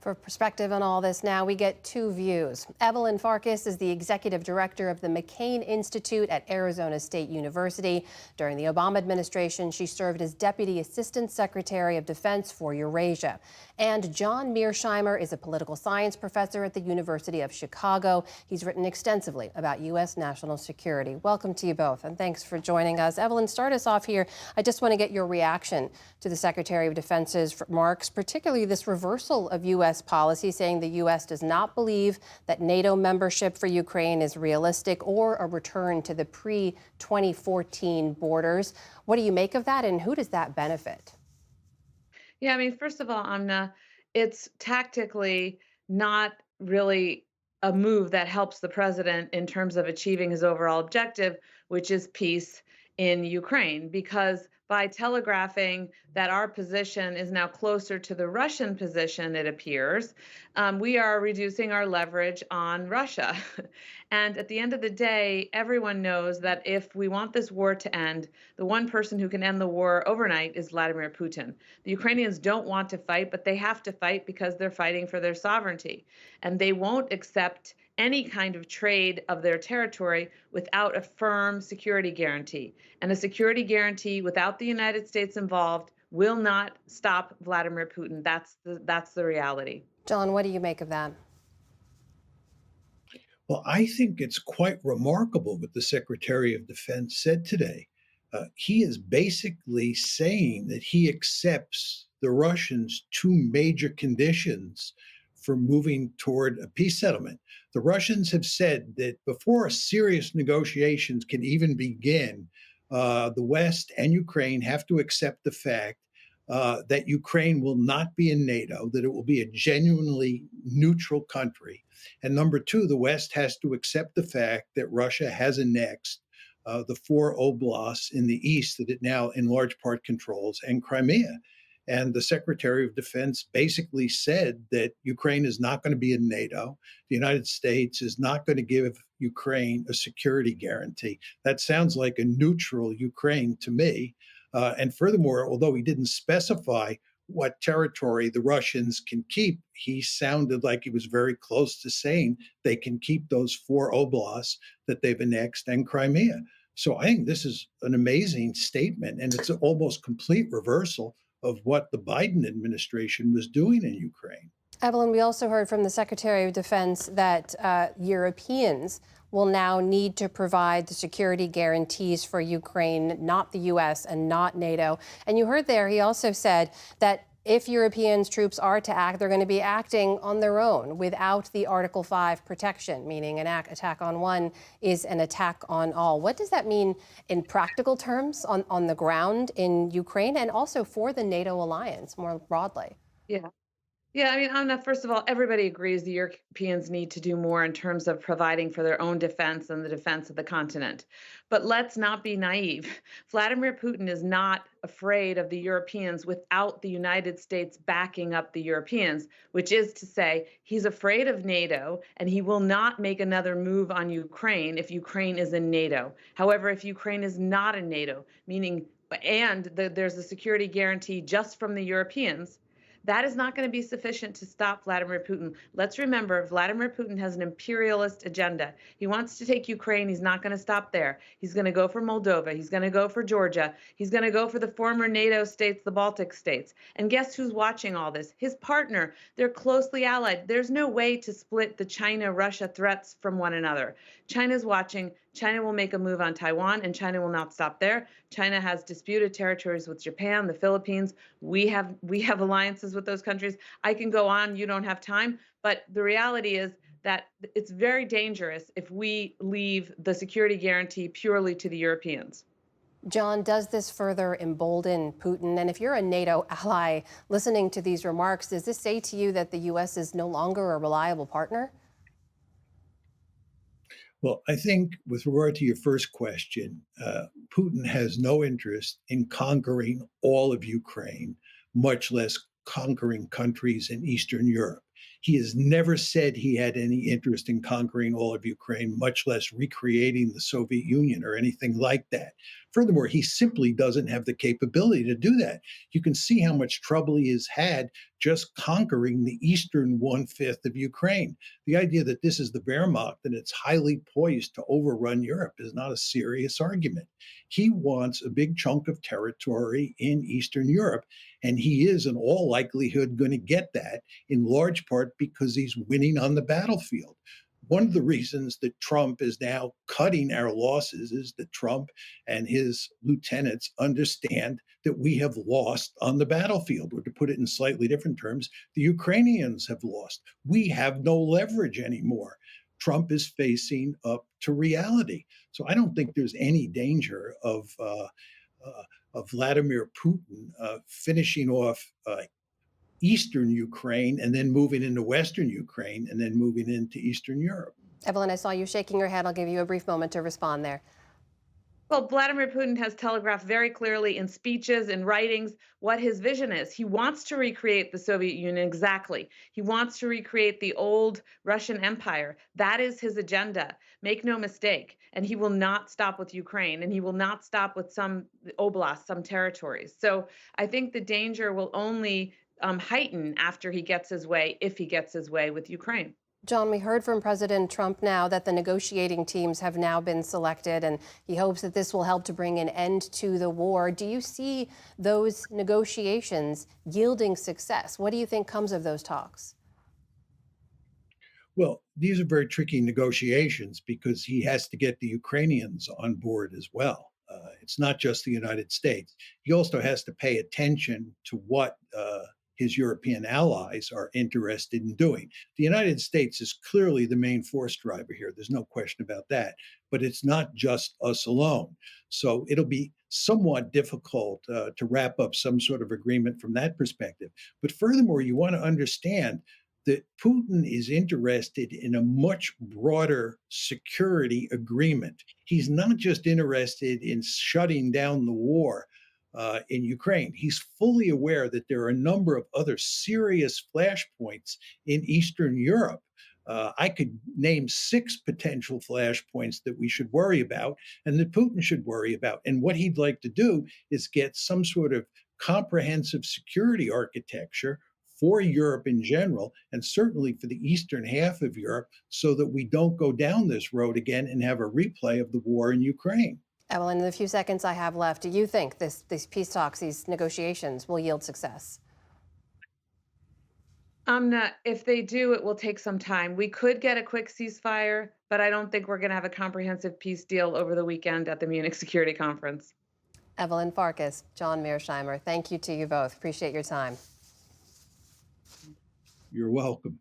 For perspective on all this now, we get two views. Evelyn Farkas is the executive director of the McCain Institute at Arizona State University. During the Obama administration, she served as Deputy Assistant Secretary of Defense for Eurasia. And John Mearsheimer is a political science professor at the University of Chicago. He's written extensively about U.S. national security. Welcome to you both, and thanks for joining us. Evelyn, start us off here. I just want to get your reaction to the Secretary of Defense's remarks, particularly this reversal of U.S. policy, saying the U.S. does not believe that NATO membership for Ukraine is realistic or a return to the pre-2014 borders. What do you make of that, and who does that benefit? Yeah, I mean, first of all, Amna, it's tactically not really a move that helps the president in terms of achieving his overall objective, which is peace in Ukraine, because by telegraphing that our position is now closer to the Russian position, it appears, we are reducing our leverage on Russia. And at the end of the day, everyone knows that if we want this war to end, the one person who can end the war overnight is Vladimir Putin. The Ukrainians don't want to fight, but they have to fight because they're fighting for their sovereignty. And they won't accept any kind of trade of their territory without a firm security guarantee. And a security guarantee without the United States involved will not stop Vladimir Putin. That's the reality. John, what do you make of that? Well, I think it's quite remarkable what the Secretary of Defense said today. He is basically saying that he accepts the Russians' two major conditions for moving toward a peace settlement. The Russians have said that before serious negotiations can even begin, the West and Ukraine have to accept the fact that Ukraine will not be in NATO, that it will be a genuinely neutral country. And number two, the West has to accept the fact that Russia has annexed the four oblasts in the east that it now in large part controls, and Crimea. And the Secretary of Defense basically said that Ukraine is not going to be in NATO. The United States is not going to give Ukraine a security guarantee. That sounds like a neutral Ukraine to me. And furthermore, although he didn't specify what territory the Russians can keep, he sounded like he was very close to saying they can keep those four oblasts that they've annexed and Crimea. So I think this is an amazing statement, and it's an almost complete reversal of what the Biden administration was doing in Ukraine. Evelyn, we also heard from the Secretary of Defense that Europeans will now need to provide the security guarantees for Ukraine, not the U.S. and not NATO. And you heard there, he also said that if European troops are to act, they're going to be acting on their own without the Article 5 protection, meaning an attack on one is an attack on all. What does that mean in practical terms on the ground in Ukraine and also for the NATO alliance more broadly? Yeah. Yeah, I mean, Anna, first of all, everybody agrees the Europeans need to do more in terms of providing for their own defense and the defense of the continent. But let's not be naive. Vladimir Putin is not afraid of the Europeans without the United States backing up the Europeans, which is to say, he's afraid of NATO and he will not make another move on Ukraine if Ukraine is in NATO. However, if Ukraine is not in NATO, meaning there's a security guarantee just from the Europeans, that is not going to be sufficient to stop Vladimir Putin. Let's remember, Vladimir Putin has an imperialist agenda. He wants to take Ukraine. He's not going to stop there. He's going to go for Moldova. He's going to go for Georgia. He's going to go for the former NATO states, the Baltic states. And guess who's watching all this? His partner. They're closely allied. There's no way to split the China-Russia threats from one another. China's watching. China will make a move on Taiwan, and China will not stop there. China has disputed territories with Japan, the Philippines. We have alliances with those countries. I can go on. You don't have time. But the reality is that it's very dangerous if we leave the security guarantee purely to the Europeans. John, does this further embolden Putin? And if you're a NATO ally listening to these remarks, does this say to you that the U.S. is no longer a reliable partner? Well, I think with regard to your first question, Putin has no interest in conquering all of Ukraine, much less conquering countries in Eastern Europe. He has never said he had any interest in conquering all of Ukraine, much less recreating the Soviet Union or anything like that. Furthermore, he simply doesn't have the capability to do that. You can see how much trouble he has had just conquering the eastern one-fifth of Ukraine. The idea that this is the Wehrmacht and it's highly poised to overrun Europe is not a serious argument. He wants a big chunk of territory in Eastern Europe, and he is, in all likelihood, going to get that in large part because he's winning on the battlefield. One of the reasons that Trump is now cutting our losses is that Trump and his lieutenants understand that we have lost on the battlefield. Or to put it in slightly different terms, the Ukrainians have lost. We have no leverage anymore. Trump is facing up to reality. So I don't think there's any danger of Vladimir Putin finishing off Eastern Ukraine and then moving into Western Ukraine and then moving into Eastern Europe. Evelyn, I saw you shaking your head. I'll give you a brief moment to respond there. Well, Vladimir Putin has telegraphed very clearly in speeches and writings what his vision is. He wants to recreate the Soviet Union exactly. He wants to recreate the old Russian Empire. That is his agenda. Make no mistake. And he will not stop with Ukraine, and he will not stop with some oblasts, some territories. So I think the danger will only heighten after he gets his way, if he gets his way with Ukraine. John, we heard from President Trump now that the negotiating teams have now been selected, and he hopes that this will help to bring an end to the war. Do you see those negotiations yielding success? What do you think comes of those talks? Well, these are very tricky negotiations because he has to get the Ukrainians on board as well. It's not just the United States. He also has to pay attention to what his European allies are interested in doing. The United States is clearly the main force driver here. There's no question about that. But it's not just us alone. So it'll be somewhat difficult to wrap up some sort of agreement from that perspective. But furthermore, you want to understand that Putin is interested in a much broader security agreement. He's not just interested in shutting down the war in Ukraine. He's fully aware that there are a number of other serious flashpoints in Eastern Europe. I could name 6 potential flashpoints that we should worry about and that Putin should worry about. And what he'd like to do is get some sort of comprehensive security architecture for Europe in general, and certainly for the eastern half of Europe, so that we don't go down this road again and have a replay of the war in Ukraine. Evelyn, in the few seconds I have left, do you think these peace talks, these negotiations will yield success? If they do, it will take some time. We could get a quick ceasefire, but I don't think we're going to have a comprehensive peace deal over the weekend at the Munich Security Conference. Evelyn Farkas, John Mearsheimer, thank you to you both. Appreciate your time. You're welcome.